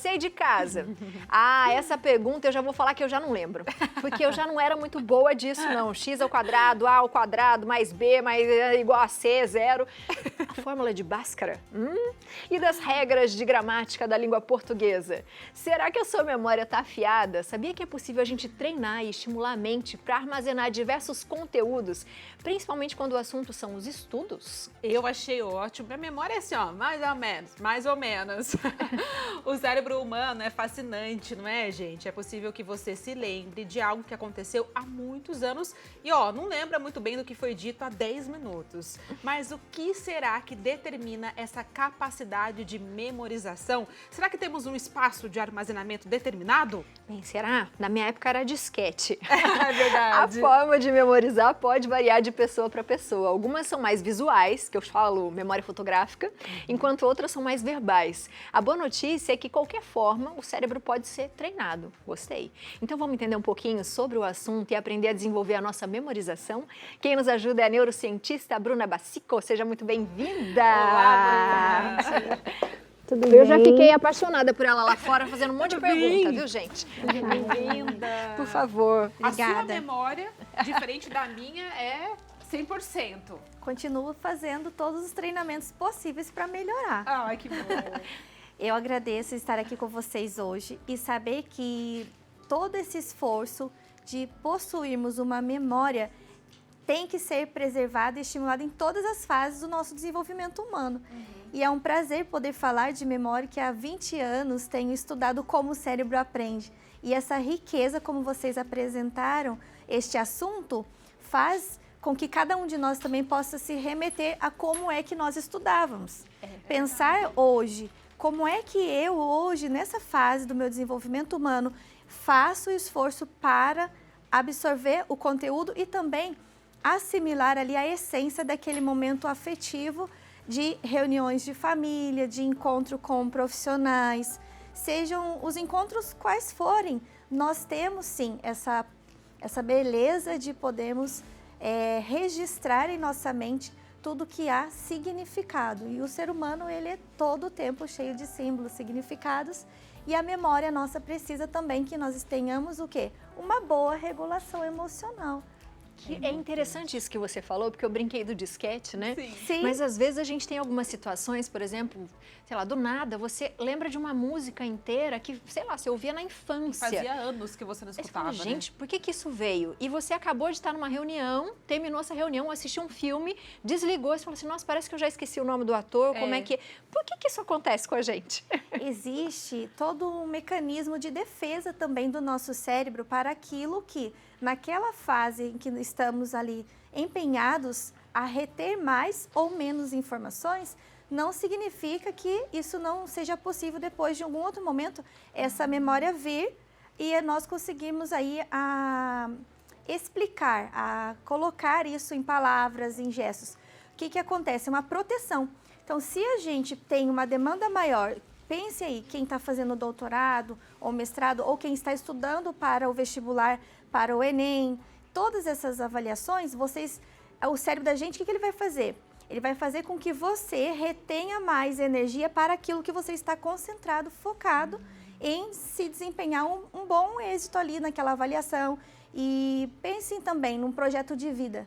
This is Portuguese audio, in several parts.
passei de casa. Ah, essa pergunta eu já vou falar que eu já não lembro. Porque eu já não era muito boa disso, não. X ao quadrado, A ao quadrado, mais B, mais igual a C, zero. A fórmula de Bhaskara. E das regras de gramática da língua portuguesa. Será que a sua memória está afiada? Sabia que é possível a gente treinar e estimular a mente para armazenar diversos conteúdos, principalmente quando o assunto são os estudos? Eu achei ótimo. Minha memória é assim, ó, mais ou menos, mais ou menos. O cérebro humano é fascinante, não é, gente? É possível que você se lembre de algo que aconteceu há muitos anos e, ó, não lembra muito bem do que foi dito há 10 minutos. Mas o que será que determina essa capacidade de memorização? Será que temos um espaço de armazenamento determinado? Bem, será? Na minha época era disquete. É verdade. A forma de memorizar pode variar de pessoa para pessoa. Algumas são mais visuais, que eu falo memória fotográfica, enquanto outras são mais verbais. A boa notícia é que, de qualquer forma, o cérebro pode ser treinado. Gostei. Então vamos entender um pouquinho sobre o assunto e aprender a desenvolver a nossa memorização? Quem nos ajuda é a neurocientista Bruna Bassico. Seja muito bem-vinda! Olá, Bruna! Tudo Eu bem? já fiquei apaixonada por ela lá fora, fazendo um monte de Tudo bem? pergunta, viu, gente? Bem-vinda! Por favor. A sua Obrigada. memória, diferente da minha, é 100%. Continuo fazendo todos os treinamentos possíveis para melhorar. Ai, que bom! Eu agradeço estar aqui com vocês hoje e saber que todo esse esforço de possuirmos uma memória tem que ser preservado e estimulado em todas as fases do nosso desenvolvimento humano. E é um prazer poder falar de memória que há 20 anos tenho estudado como o cérebro aprende. E essa riqueza, como vocês apresentaram, este assunto, faz com que cada um de nós também possa se remeter a como é que nós estudávamos. Pensar hoje, como é que eu hoje, nessa fase do meu desenvolvimento humano, faço o esforço para absorver o conteúdo e também assimilar ali a essência daquele momento afetivo de reuniões de família, de encontro com profissionais, sejam os encontros quais forem. Nós temos sim essa beleza de podermos registrar em nossa mente tudo que há significado. E o ser humano, ele é todo o tempo cheio de símbolos, significados. E a memória nossa precisa também que nós tenhamos o quê? Uma boa regulação emocional. É interessante isso que você falou, porque eu brinquei do disquete, né? Sim. Sim. Mas às vezes a gente tem algumas situações, por exemplo, sei lá, do nada, você lembra de uma música inteira que, sei lá, você ouvia na infância. Fazia anos que você não Aí você escutava, fala, gente, por que isso veio? E você acabou de estar numa reunião, terminou essa reunião, assistiu um filme, desligou e falou assim, nossa, parece que eu já esqueci o nome do ator, como é que... Por que isso acontece com a gente? Existe todo um mecanismo de defesa também do nosso cérebro para aquilo que, naquela fase em que estamos ali empenhados a reter mais ou menos informações, não significa que isso não seja possível depois de algum outro momento, essa memória vir e nós conseguimos aí explicar, a colocar isso em palavras, em gestos. O que acontece? Uma proteção. Então, se a gente tem uma demanda maior, pense aí, quem está fazendo doutorado ou mestrado, ou quem está estudando para o vestibular, para o Enem, todas essas avaliações, o cérebro da gente, o que ele vai fazer? Ele vai fazer com que você retenha mais energia para aquilo que você está concentrado, focado em se desempenhar um bom êxito ali naquela avaliação. E pensem também num projeto de vida.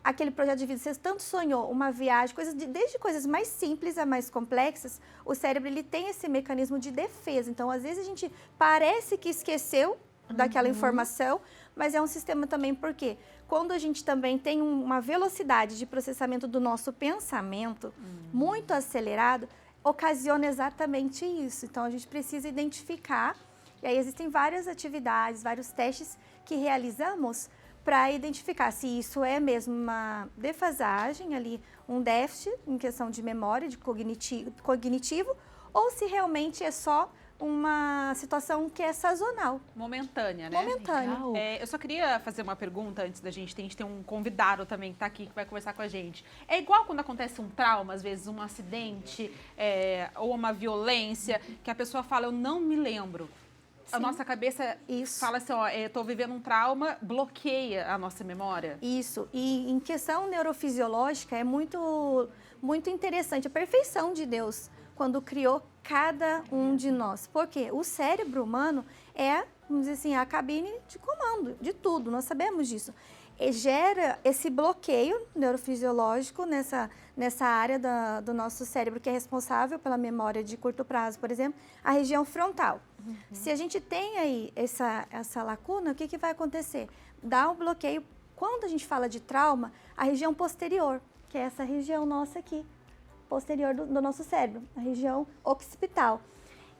Aquele projeto de vida, você tanto sonhou, uma viagem, desde coisas mais simples a mais complexas, o cérebro ele tem esse mecanismo de defesa. Então, às vezes a gente parece que esqueceu daquela informação, mas é um sistema também, porque quando a gente também tem uma velocidade de processamento do nosso pensamento muito acelerado, ocasiona exatamente isso. Então, a gente precisa identificar, e aí existem várias atividades, vários testes que realizamos para identificar se isso é mesmo uma defasagem ali, um déficit em questão de memória, de cognitivo, ou se realmente é só uma situação que é sazonal. Momentânea, né? Momentânea. Eu só queria fazer uma pergunta antes da gente. A gente tem um convidado também que está aqui, que vai conversar com a gente. É igual quando acontece um trauma, às vezes um acidente ou uma violência, que a pessoa fala, eu não me lembro. A nossa cabeça fala assim, ó, estou vivendo um trauma, bloqueia a nossa memória. Isso. E em questão neurofisiológica é muito, muito interessante. A perfeição de Deus, quando criou cada um de nós. Porque o cérebro humano é, vamos dizer assim, a cabine de comando de tudo, nós sabemos disso. E gera esse bloqueio neurofisiológico nessa área do nosso cérebro que é responsável pela memória de curto prazo, por exemplo, a região frontal. Se a gente tem aí essa lacuna, o que vai acontecer? Dá um bloqueio. Quando a gente fala de trauma, a região posterior, que é essa região nossa aqui, posterior do nosso cérebro, a região occipital.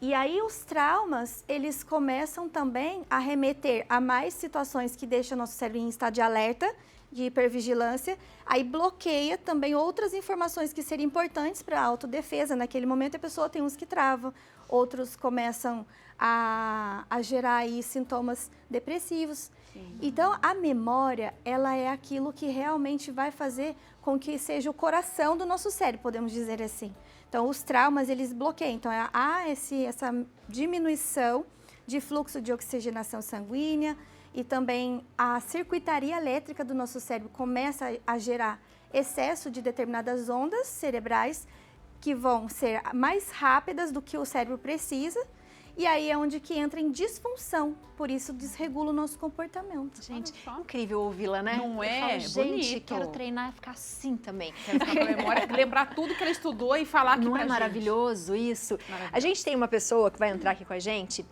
E aí os traumas, eles começam também a remeter a mais situações que deixam o nosso cérebro em estado de alerta, de hipervigilância, aí bloqueia também outras informações que seriam importantes para a autodefesa. Naquele momento a pessoa tem uns que travam, outros começam a gerar aí sintomas depressivos. Sim. Então a memória, ela é aquilo que realmente vai fazer com que seja o coração do nosso cérebro, podemos dizer assim. Então, os traumas, eles bloqueiam. Então, há essa diminuição de fluxo de oxigenação sanguínea e também a circuitaria elétrica do nosso cérebro começa a gerar excesso de determinadas ondas cerebrais que vão ser mais rápidas do que o cérebro precisa. E aí é onde que entra em disfunção, por isso desregula o nosso comportamento. Gente, incrível ouvi-la, né? Não é? Falo, gente, bonito. Quero treinar e ficar assim também. Quero ficar com a memória, lembrar tudo que ela estudou e falar aqui Não pra é gente. maravilhoso isso? Maravilhoso. A gente tem uma pessoa que vai entrar aqui com a gente,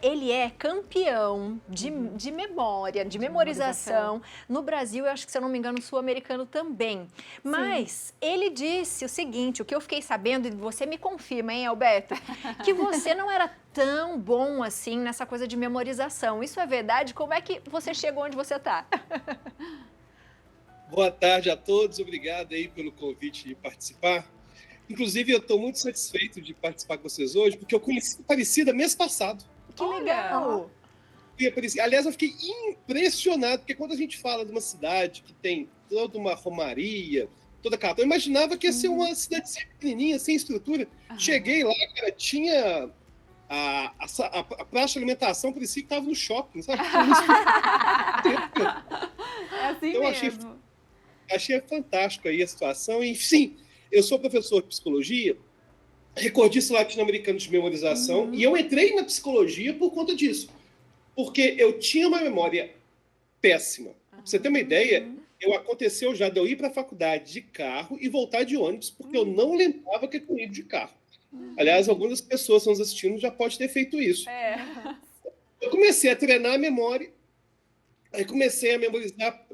ele é campeão de memória, de memorização. No Brasil, eu acho que, se eu não me engano, sul-americano também. Mas ele disse o seguinte, o que eu fiquei sabendo, e você me confirma, hein, Alberto? Que você não era tão bom assim nessa coisa de memorização. Isso é verdade? Como é que você chegou onde você está? Boa tarde a todos, obrigado aí pelo convite de participar. Inclusive, eu estou muito satisfeito de participar com vocês hoje, porque eu conheci a Aparecida mês passado. Que legal! Aliás, eu fiquei impressionado, porque quando a gente fala de uma cidade que tem toda uma romaria, toda aquela... Eu imaginava que ia ser uma cidadezinha pequenininha, sem estrutura. Cheguei lá, cara, tinha... A praça de alimentação parecia que estava no shopping, sabe? É assim então, mesmo. Achei fantástico aí a situação. E, sim, eu sou professor de psicologia, recordista latino-americano de memorização, e eu entrei na psicologia por conta disso. Porque eu tinha uma memória péssima. Pra você ter uma ideia, aconteceu já de eu ir para a faculdade de carro e voltar de ônibus, porque eu não lembrava que eu tinha ido de carro. Aliás, algumas pessoas que estão nos assistindo já podem ter feito isso. Eu comecei a treinar a memória, aí comecei a memorizar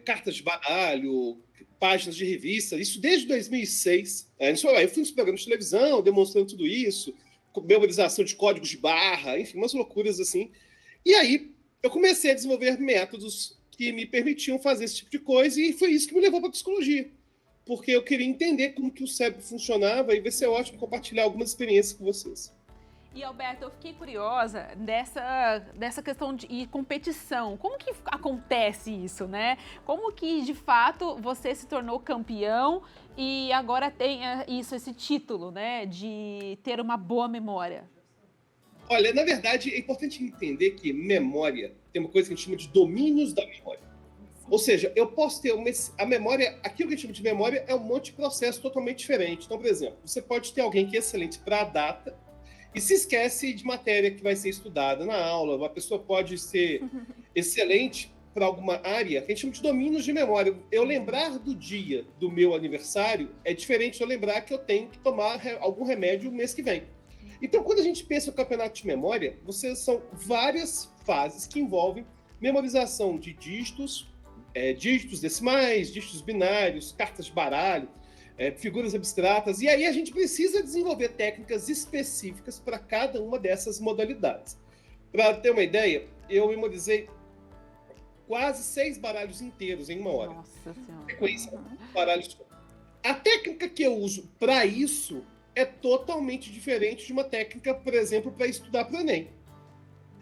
cartas de baralho, páginas de revista, isso desde 2006. Eu fui nos programas de televisão, demonstrando tudo isso, memorização de códigos de barra, enfim, umas loucuras assim. E aí eu comecei a desenvolver métodos que me permitiam fazer esse tipo de coisa, e foi isso que me levou para a psicologia. Porque eu queria entender como que o cérebro funcionava, e vai ser ótimo compartilhar algumas experiências com vocês. E, Alberto, eu fiquei curiosa dessa questão de competição. Como que acontece isso, né? Como que, de fato, você se tornou campeão e agora tem esse título, né, de ter uma boa memória? Olha, na verdade, é importante entender que memória tem uma coisa que a gente chama de domínios da memória. Ou seja, eu posso ter a memória, aquilo que a gente chama de memória é um monte de processo totalmente diferente. Então, por exemplo, você pode ter alguém que é excelente para a data e se esquece de matéria que vai ser estudada na aula. Uma pessoa pode ser excelente para alguma área que a gente chama de domínios de memória. Eu lembrar do dia do meu aniversário é diferente de eu lembrar que eu tenho que tomar algum remédio o mês que vem. Então, quando a gente pensa no campeonato de memória, são várias fases que envolvem memorização de dígitos, dígitos decimais, dígitos binários, cartas de baralho, figuras abstratas. E aí a gente precisa desenvolver técnicas específicas para cada uma dessas modalidades. Para ter uma ideia, eu memorizei quase 6 baralhos inteiros em uma hora. Nossa Senhora. Sequência, baralhos. A técnica que eu uso para isso é totalmente diferente de uma técnica, por exemplo, para estudar para o Enem.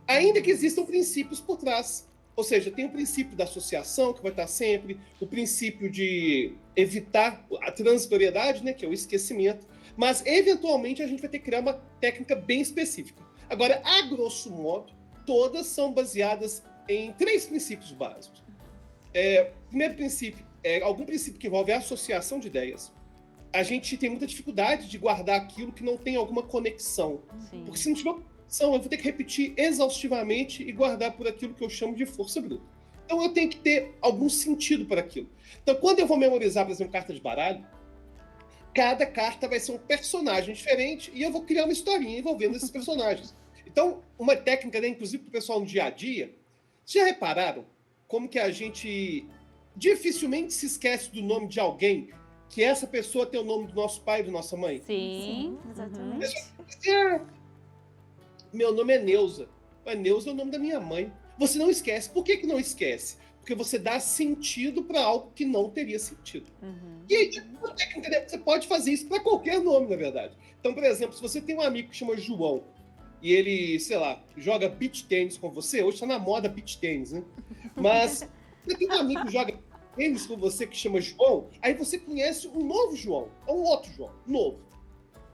Ainda que existam princípios por trás. Ou seja, tem o princípio da associação, que vai estar sempre, o princípio de evitar a transitoriedade, né, que é o esquecimento, mas, eventualmente, a gente vai ter que criar uma técnica bem específica. Agora, a grosso modo, todas são baseadas em 3 princípios básicos. Primeiro princípio, algum princípio que envolve a associação de ideias. a gente tem muita dificuldade de guardar aquilo que não tem alguma conexão. Sim. Porque se não tiver conexão, eu vou ter que repetir exaustivamente e guardar por aquilo que eu chamo de força bruta. Então eu tenho que ter algum sentido para aquilo. Então quando eu vou memorizar, por exemplo, carta de baralho, cada carta vai ser um personagem diferente e eu vou criar uma historinha envolvendo esses personagens. Então, uma técnica, né, inclusive para o pessoal no dia a dia, já repararam como que a gente dificilmente se esquece do nome de alguém que essa pessoa tem o nome do nosso pai e da nossa mãe? Sim. Exatamente. Meu nome é Neuza. Mas Neuza é o nome da minha mãe. Você não esquece. Por que não esquece? Porque você dá sentido para algo que não teria sentido. E aí, uma técnica, né, você pode fazer isso para qualquer nome, na verdade. Então, por exemplo, se você tem um amigo que chama João e ele, sei lá, joga beach tênis com você, hoje está na moda beach tênis, né? Mas você tem um amigo que joga tênis com você que chama João, aí você conhece um novo João, ou um outro João, novo.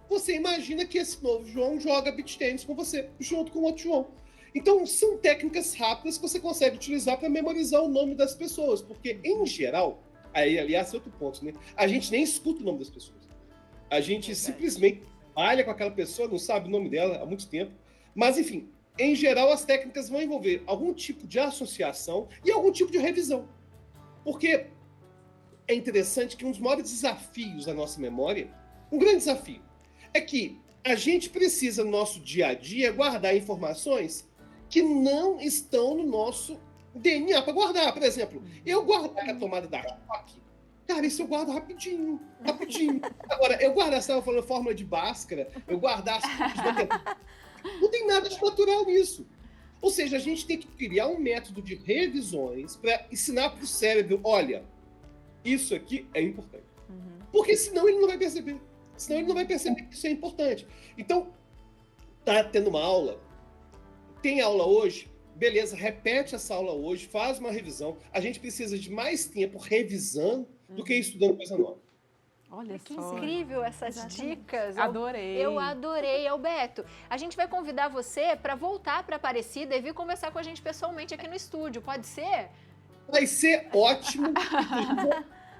Você imagina que esse novo João joga beach tênis com você, junto com o outro João. Então, são técnicas rápidas que você consegue utilizar para memorizar o nome das pessoas, porque, em geral, aí, aliás, é outro ponto, né? A gente nem escuta o nome das pessoas. A gente simplesmente trabalha com aquela pessoa, não sabe o nome dela há muito tempo. Mas, enfim, em geral, as técnicas vão envolver algum tipo de associação e algum tipo de revisão. Porque é interessante que um dos maiores desafios da nossa memória, um grande desafio, é que a gente precisa, no nosso dia a dia, guardar informações que não estão no nosso DNA para guardar. Por exemplo, eu guardar a tomada da choque, cara, isso eu guardo rapidinho. Agora, eu guardar, você estava falando fórmula de Bhaskara, eu guardar as coisas do tempo. Não tem nada de natural nisso. Ou seja, a gente tem que criar um método de revisões para ensinar para o cérebro, olha, isso aqui é importante. Porque senão ele não vai perceber. Senão ele não vai perceber que isso é importante. Então, tá tendo uma aula, tem aula hoje, beleza, repete essa aula hoje, faz uma revisão. A gente precisa de mais tempo revisando do que estudando coisa nova. Olha Que só. incrível essas Exatamente. dicas. Adorei. Eu adorei, Alberto. A gente vai convidar você para voltar para Aparecida e vir conversar com a gente pessoalmente aqui no estúdio. Pode ser? Vai ser ótimo.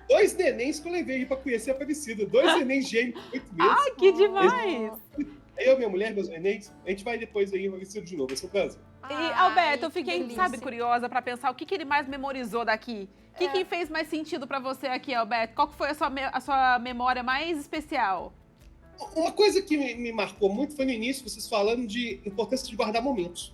2 nenéns que eu levei para conhecer a Aparecida. 2 nenéns gêmeos, 8 meses. Ai, que demais! Eu, minha mulher, meus nenéns, a gente vai depois aí em Aparecida de novo. Vai ser um prazer. E, Alberto, eu que fiquei, delícia. sabe, curiosa para pensar o que ele mais memorizou daqui. O que fez mais sentido para você aqui, Alberto? Qual que foi a sua memória mais especial? Uma coisa que me marcou muito foi no início, vocês falando de importância de guardar momentos.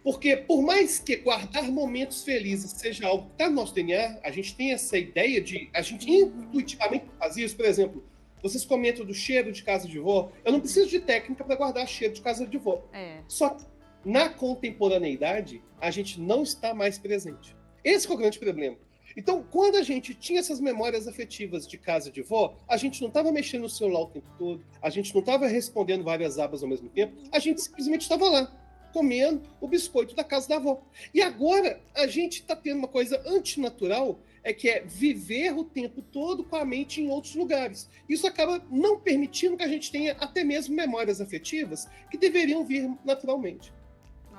Porque por mais que guardar momentos felizes seja algo que está no nosso DNA, a gente tem essa ideia de... A gente intuitivamente faz isso. Por exemplo, vocês comentam do cheiro de casa de vó. Eu não preciso de técnica para guardar cheiro de casa de vó. Só que na contemporaneidade, a gente não está mais presente. Esse é o grande problema. Então, quando a gente tinha essas memórias afetivas de casa de vó, a gente não estava mexendo no celular o tempo todo, a gente não estava respondendo várias abas ao mesmo tempo, a gente simplesmente estava lá, comendo o biscoito da casa da avó. E agora, a gente está tendo uma coisa antinatural, que é viver o tempo todo com a mente em outros lugares. Isso acaba não permitindo que a gente tenha até mesmo memórias afetivas que deveriam vir naturalmente.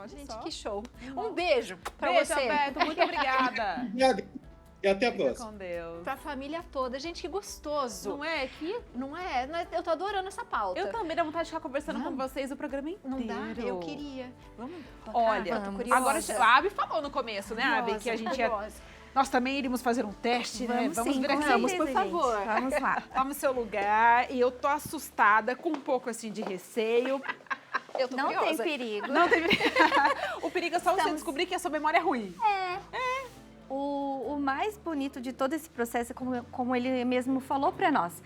Gente, que show. Um beijo para Beijo, você. Alberto. Muito obrigada. Obrigado. E até a Fica próxima. com Deus. Pra família toda. Gente, que gostoso. Não é? Que... Não é? Eu tô adorando essa pauta. Eu também dá vontade de ficar conversando com vocês o programa inteiro. Não dá? Eu queria. Vamos tocar? Olha, Eu tô curiosa. agora a Abi falou no começo, né, Abi, que a gente ia... Nós também iríamos fazer um teste, né? Vamos sim, ver aqui. Vamos, por gente. favor. Vamos lá. Toma no seu lugar e eu tô assustada, com um pouco assim de receio. Eu tô Não curiosa. tem perigo. Não tem O perigo é só você descobrir que a sua memória é ruim. O mais bonito de todo esse processo, como ele mesmo falou para nós,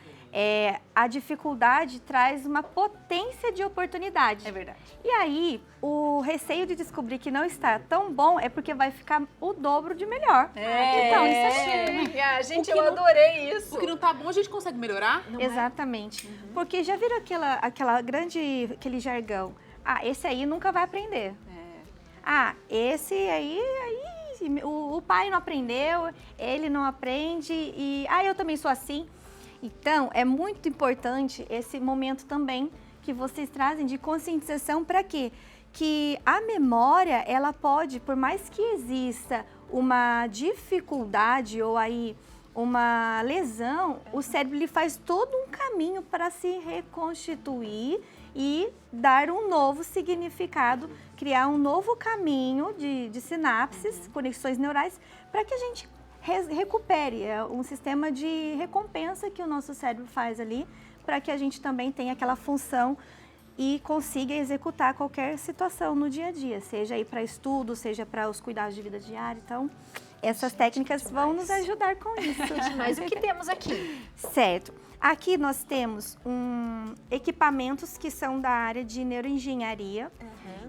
a dificuldade traz uma potência de oportunidade. É verdade. E aí, o receio de descobrir que não está tão bom é porque vai ficar o dobro de melhor. Então, isso é Gente, O que eu não- adorei isso. O que não tá bom, a gente consegue melhorar? Exatamente. Porque já viram aquele jargão? Ah, esse aí nunca vai aprender. Ah, esse aí o pai não aprendeu, ele não aprende e eu também sou assim. Então, é muito importante esse momento também que vocês trazem de conscientização para quê? Que a memória, ela pode, por mais que exista uma dificuldade ou aí uma lesão, o cérebro ele faz todo um caminho para se reconstituir e dar um novo significado, criar um novo caminho de sinapses, conexões neurais, para que a gente recupere. É um sistema de recompensa que o nosso cérebro faz ali, para que a gente também tenha aquela função e consiga executar qualquer situação no dia a dia, seja aí para estudo, seja para os cuidados de vida diária. Então, essas técnicas vão nos ajudar com isso. Mas o que temos aqui? Certo. Aqui nós temos equipamentos que são da área de neuroengenharia.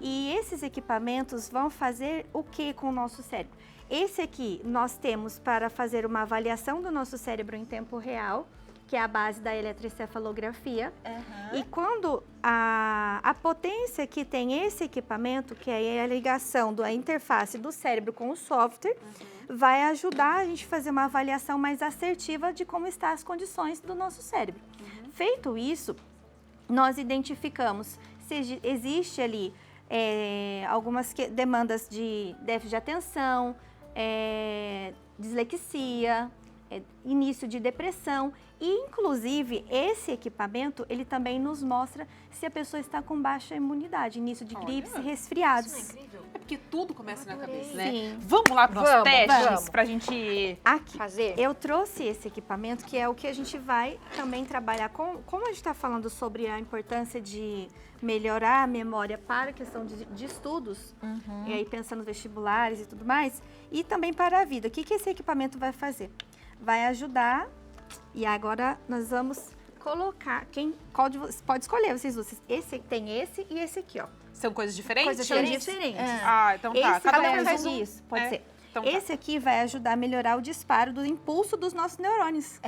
E esses equipamentos vão fazer o que com o nosso cérebro? Esse aqui nós temos para fazer uma avaliação do nosso cérebro em tempo real, que é a base da eletroencefalografia. E quando a potência que tem esse equipamento, que é a ligação da interface do cérebro com o software, vai ajudar a gente a fazer uma avaliação mais assertiva de como estão as condições do nosso cérebro. Feito isso, nós identificamos se existe ali algumas demandas de déficit de atenção, dislexia, início de depressão. E, inclusive, esse equipamento, ele também nos mostra se a pessoa está com baixa imunidade, início de gripes e resfriados. Isso é incrível. É porque tudo começa na cabeça, né? Sim. Vamos lá para os testes, vamos. pra gente... Aqui, Fazer? eu trouxe esse equipamento, que é o que a gente vai também trabalhar. Como a gente está falando sobre a importância de melhorar a memória para a questão de estudos, e aí pensando nos vestibulares e tudo mais, e também para a vida. O que esse equipamento vai fazer? Vai ajudar, e agora nós vamos colocar, qual de vocês, pode escolher, vocês duas. Esse tem esse e esse aqui, ó. São coisas diferentes? Coisas diferentes. Ah, então tá. Esse Cada vai um faz ajudar um. isso, pode ser. Então tá. Esse aqui vai ajudar a melhorar o disparo do impulso dos nossos neurônios.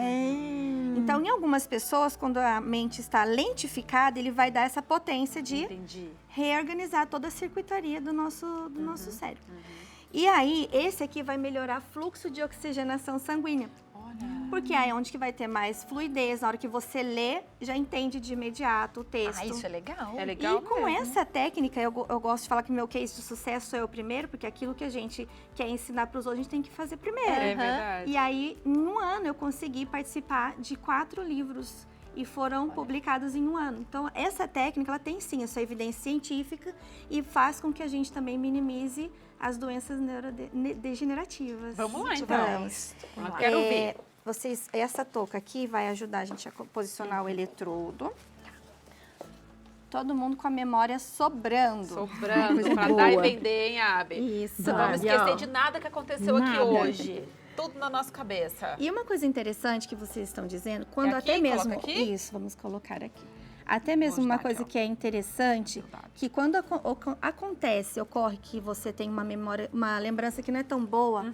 Então, em algumas pessoas, quando a mente está lentificada, ele vai dar essa potência de Entendi. reorganizar toda a circuitaria do nosso cérebro. E aí, esse aqui vai melhorar o fluxo de oxigenação sanguínea. Olha. Porque aí é onde que vai ter mais fluidez, na hora que você lê, já entende de imediato o texto. Ah, isso é legal. É legal E com mesmo. essa técnica, eu gosto de falar que meu case de sucesso sou eu primeiro, porque aquilo que a gente quer ensinar para os outros, a gente tem que fazer primeiro. É verdade. E aí, em um ano, eu consegui participar de 4 livros e foram publicados em um ano. Então, essa técnica, ela tem sim a sua evidência científica e faz com que a gente também minimize as doenças neurodegenerativas. Vamos lá, então. Vamos. Eu quero ver. Essa touca aqui vai ajudar a gente a posicionar o eletrodo. Todo mundo com a memória sobrando. Sobrando, Coisa pra boa. dar e vender, hein, Abi? Isso. Não vamos Abi, esquecer ó. de nada que aconteceu aqui Nada. hoje. Tudo na nossa cabeça. E uma coisa interessante que vocês estão dizendo, quando aqui? até mesmo... Coloca aqui? Isso, vamos colocar aqui. Até mesmo Vou uma ajudar coisa aqui, ó. que é interessante, Verdade. que quando ocorre que você tem uma memória, uma lembrança que não é tão boa,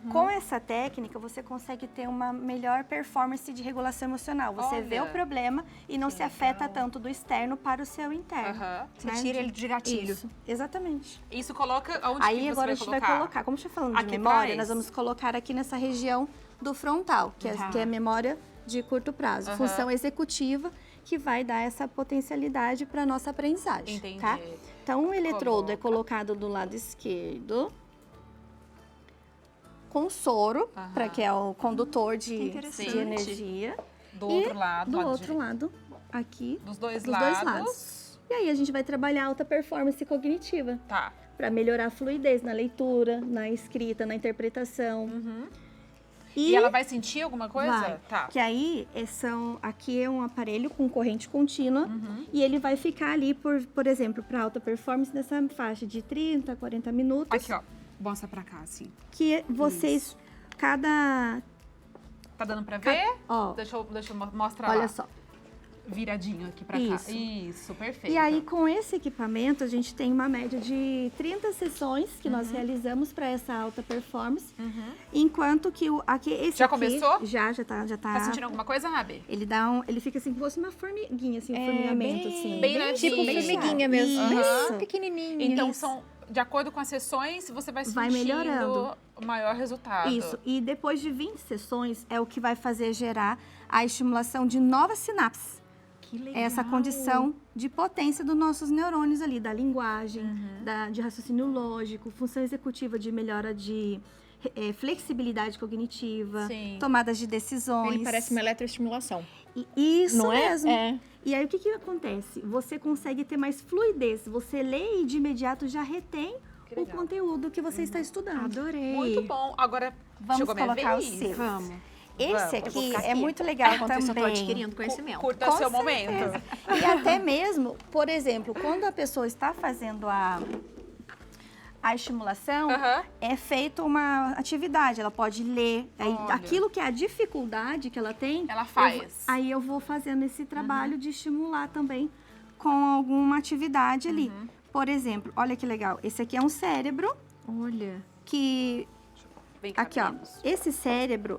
com essa técnica você consegue ter uma melhor performance de regulação emocional. Você vê o Olha. problema e não se afeta tanto do externo para o seu interno. Aham. Você né? tira ele de gatilho. Isso, exatamente. Isso coloca aonde Aí que você agora vai a gente vai colocar? colocar, como a gente está falando Aqui de memória, atrás? nós vamos colocar aqui nessa região do frontal, que Tá. é a memória de curto prazo, Aham. função executiva, que vai dar essa potencialidade para nossa aprendizagem, Entendi. tá? Então, o eletrodo é Coloca. colocado do lado esquerdo, com soro, Aham. para que é o condutor Que de interessante. energia. Do E outro lado. Do lado outro direito. lado, aqui, Dos dois dos lados. dois lados. E aí a gente vai trabalhar alta performance cognitiva, Tá. para melhorar a fluidez na leitura, na escrita, na interpretação. E ela vai sentir alguma coisa? Vai. Tá. Que aí, aqui é um aparelho com corrente contínua e ele vai ficar ali, por exemplo, para alta performance, nessa faixa de 30 a 40 minutos. Aqui, ó. Mostra pra cá, assim. Que vocês, cada... Tá dando pra ver? Ó, Deixa eu mostrar lá. olha só. Viradinho aqui pra Isso. cá. Isso, perfeito. E aí, com esse equipamento, a gente tem uma média de 30 sessões que nós realizamos para essa alta performance. Enquanto que esse Já aqui... começou? Já tá. Tá sentindo alguma coisa, Rabi? Ele fica assim, como se fosse uma formiguinha, assim, um formigamento, assim. bem levinho. Tipo formiguinha mesmo. Isso. Bem pequenininha. Então, Isso. são, de acordo com as sessões, você vai Vai sentindo melhorando. o maior resultado. Isso. E depois de 20 sessões é o que vai fazer gerar a estimulação de novas sinapses. Que legal. Essa condição de potência dos nossos neurônios ali, da linguagem, de raciocínio lógico, função executiva de melhora de flexibilidade cognitiva, Sim. tomadas de decisões. Ele parece uma eletroestimulação. Isso Não é? mesmo. É. E aí, o que acontece? Você consegue ter mais fluidez. Você lê e de imediato já retém Que o legal. conteúdo que você está estudando. Adorei. Muito bom. Agora, Vamos chegou a minha colocar o vez. seu. Vamos. Esse Vamos. Eu vou aqui ficar é aqui. muito legal Enquanto isso, eu tô também. adquirindo conhecimento. Curta Com seu certeza. momento. E até mesmo, por exemplo, quando a pessoa está fazendo a estimulação, Aham. é feita uma atividade, ela pode ler. Aí, Olha. aquilo que é a dificuldade que ela tem, Ela faz. aí eu vou fazendo esse trabalho de estimular também com alguma atividade ali. Por exemplo, olha que legal, esse aqui é um cérebro Olha. que... Vem cá, Aqui, ó, meninos. esse cérebro,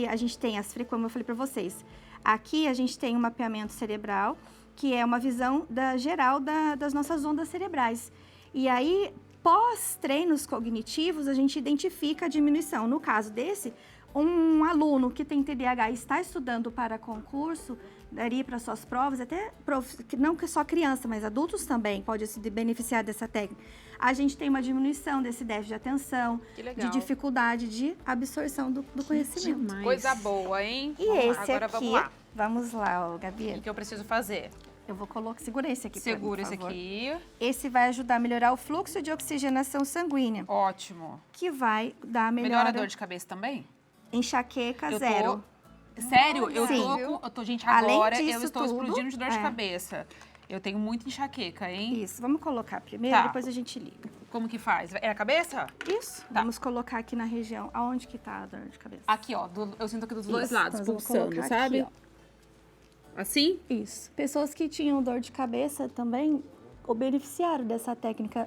a gente tem as frequências, como eu falei para vocês. Aqui a gente tem um mapeamento cerebral, que é uma visão geral das nossas ondas cerebrais. E aí, pós-treinos cognitivos, a gente identifica a diminuição. No caso desse, um aluno que tem TDAH e está estudando para concurso, daria para suas provas, até não que só criança, mas adultos também podem se beneficiar dessa técnica. A gente tem uma diminuição desse déficit de atenção, Que legal. de dificuldade de absorção do conhecimento. Demais. Coisa boa, hein? E Vamos lá. esse Agora aqui, vamos lá. ó, O Gabi, que eu preciso fazer? eu vou colocar, segura esse aqui pra mim, Segura por esse favor. aqui. Esse vai ajudar a melhorar o fluxo de oxigenação sanguínea, Ótimo. que vai dar Melhora melhora, a dor de cabeça também? enxaqueca Eu tô- zero. Sério? Eu Sim. tô, gente, Além agora eu disso estou tudo, explodindo de dor de é. cabeça. Eu tenho muita enxaqueca, hein? Isso, vamos colocar primeiro, Tá. depois a gente liga. Como que faz? É a cabeça? Isso, Tá. vamos colocar aqui na região, aonde que tá a dor de cabeça? Aqui, ó. Eu sinto aqui dos dois Isso, lados, nós vamos pulsando, colocar sabe? aqui, Assim? Isso. Pessoas que tinham dor de cabeça também beneficiaram dessa técnica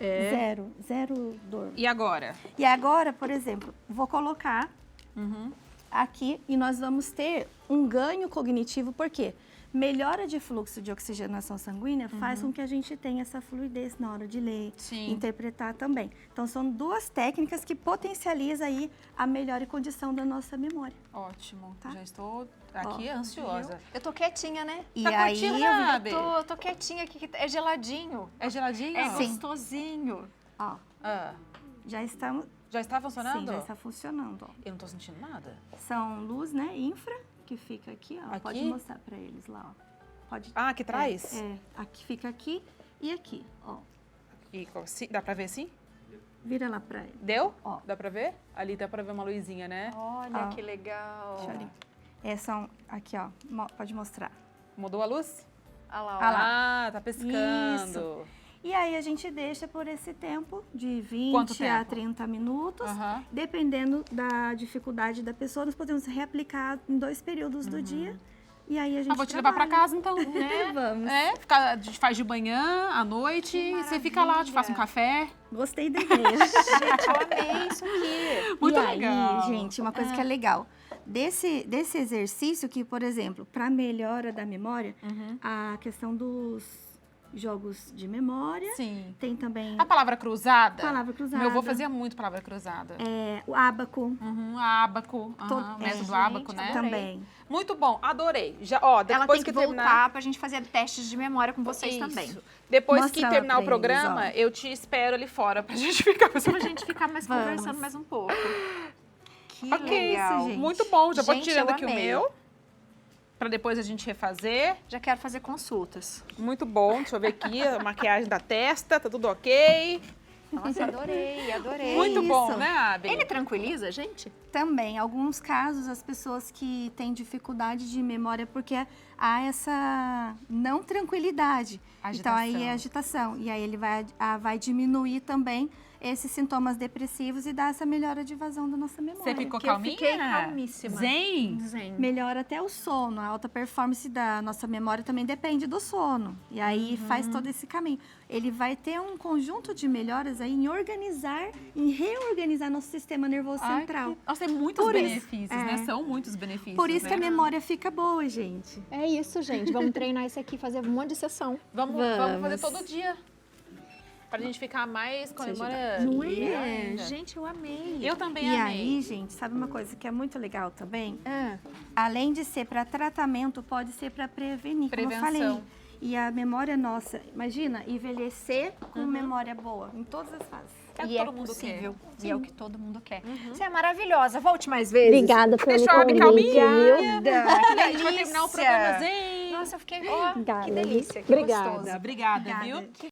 zero dor. E agora? E agora, por exemplo, vou colocar Uhum. aqui e nós vamos ter um ganho cognitivo, por quê? Melhora de fluxo de oxigenação sanguínea faz com que a gente tenha essa fluidez na hora de ler, Sim. interpretar também. Então, são duas técnicas que potencializam aí a melhor condição da nossa memória. Ótimo. Tá. Já estou aqui Ó, ansiosa. Eu tô quietinha, né? E Tá aí, curtindo, eu né, vi- Gabi? Eu tô quietinha aqui, que é geladinho. É geladinho? É Sim. gostosinho. ó, Ah, já estamos... já está funcionando? Sim, já está funcionando, ó. Eu não tô sentindo nada. São luz, né, infra, que fica aqui, ó. Aqui? Pode mostrar para eles lá, ó. Pode... Ah, aqui atrás? Aqui fica aqui e aqui, ó. E dá pra ver assim? Vira lá para ele. Deu? Ó. Dá pra ver? Ali dá pra ver uma luzinha, né? Olha Ó. que legal. Deixa eu ali. São aqui, ó. Pode mostrar. Mudou a luz? Olha lá, Ah lá. Ah, tá piscando. E aí a gente deixa por esse tempo de 20 Quanto a tempo? 30 minutos. Aham. Dependendo da dificuldade da pessoa, nós podemos reaplicar em 2 períodos do dia. E aí a gente Vou te levar pra trabalha. casa então. É, vamos. A gente faz de manhã, à noite, você fica lá, te faça um café. Gostei da ideia. Gente, eu amei isso aqui. Muito e legal. aí, gente, uma coisa que é legal. Desse exercício que, por exemplo, para melhora da memória, a questão dos jogos de memória, Sim. tem também A palavra cruzada? palavra cruzada. Meu avô fazia muito palavra cruzada. o ábaco Ábaco. Todo- O método gente, ábaco, né? adorei. também. Muito bom, adorei. Já, ó, Ela depois tem que terminar... voltar pra gente fazer testes de memória com vocês Isso. também. Depois Mostra que lá terminar o pra eles, programa, ó. eu te espero ali fora pra gente ficar Pra gente ficar mais Vamos. conversando mais um pouco. Que Ok, legal. isso, gente. Muito bom, já vou Gente, tirando eu aqui o amei. meu. Pra depois a gente refazer. Já quero fazer consultas. Muito bom, deixa eu ver aqui a maquiagem da testa, tá tudo ok. Nossa, adorei, adorei. Muito bom, isso. né, Abi? Ele tranquiliza a gente? Também, alguns casos, as pessoas que têm dificuldade de memória porque há essa não tranquilidade. Então, aí é agitação. E aí ele vai diminuir também esses sintomas depressivos e dar essa melhora de vazão da nossa memória. Você ficou Porque eu calminha? fiquei calmíssima. Zen? Zen. Melhora até o sono. A alta performance da nossa memória também depende do sono. E aí faz todo esse caminho. Ele vai ter um conjunto de melhoras aí em organizar, em reorganizar nosso sistema nervoso Ai, central. Nossa, tem muitos Por isso, benefícios, né? São muitos benefícios. Por isso né? que a memória fica boa, gente. É isso, gente. Vamos treinar isso aqui, fazer um monte de sessão. Vamos fazer todo dia. Pra gente ficar mais com a memória. Não melhor é? ainda. Gente, eu amei. Eu também E amei. aí, gente, sabe uma coisa que é muito legal também? É. Além de ser para tratamento, pode ser para prevenir, como eu Prevenção. falei. E a memória nossa, imagina, envelhecer com memória boa, em todas as fases. É o que E é todo mundo possível. quer. E é o que todo mundo quer. Você é maravilhosa. Volte mais vezes. Obrigada pelo Deixa eu abrir convite, calminha. viu? A gente vai terminar o programazinho. Nossa, eu fiquei... Ó, Obrigada, que delícia, que obrigada. gostoso. Obrigada, viu? Que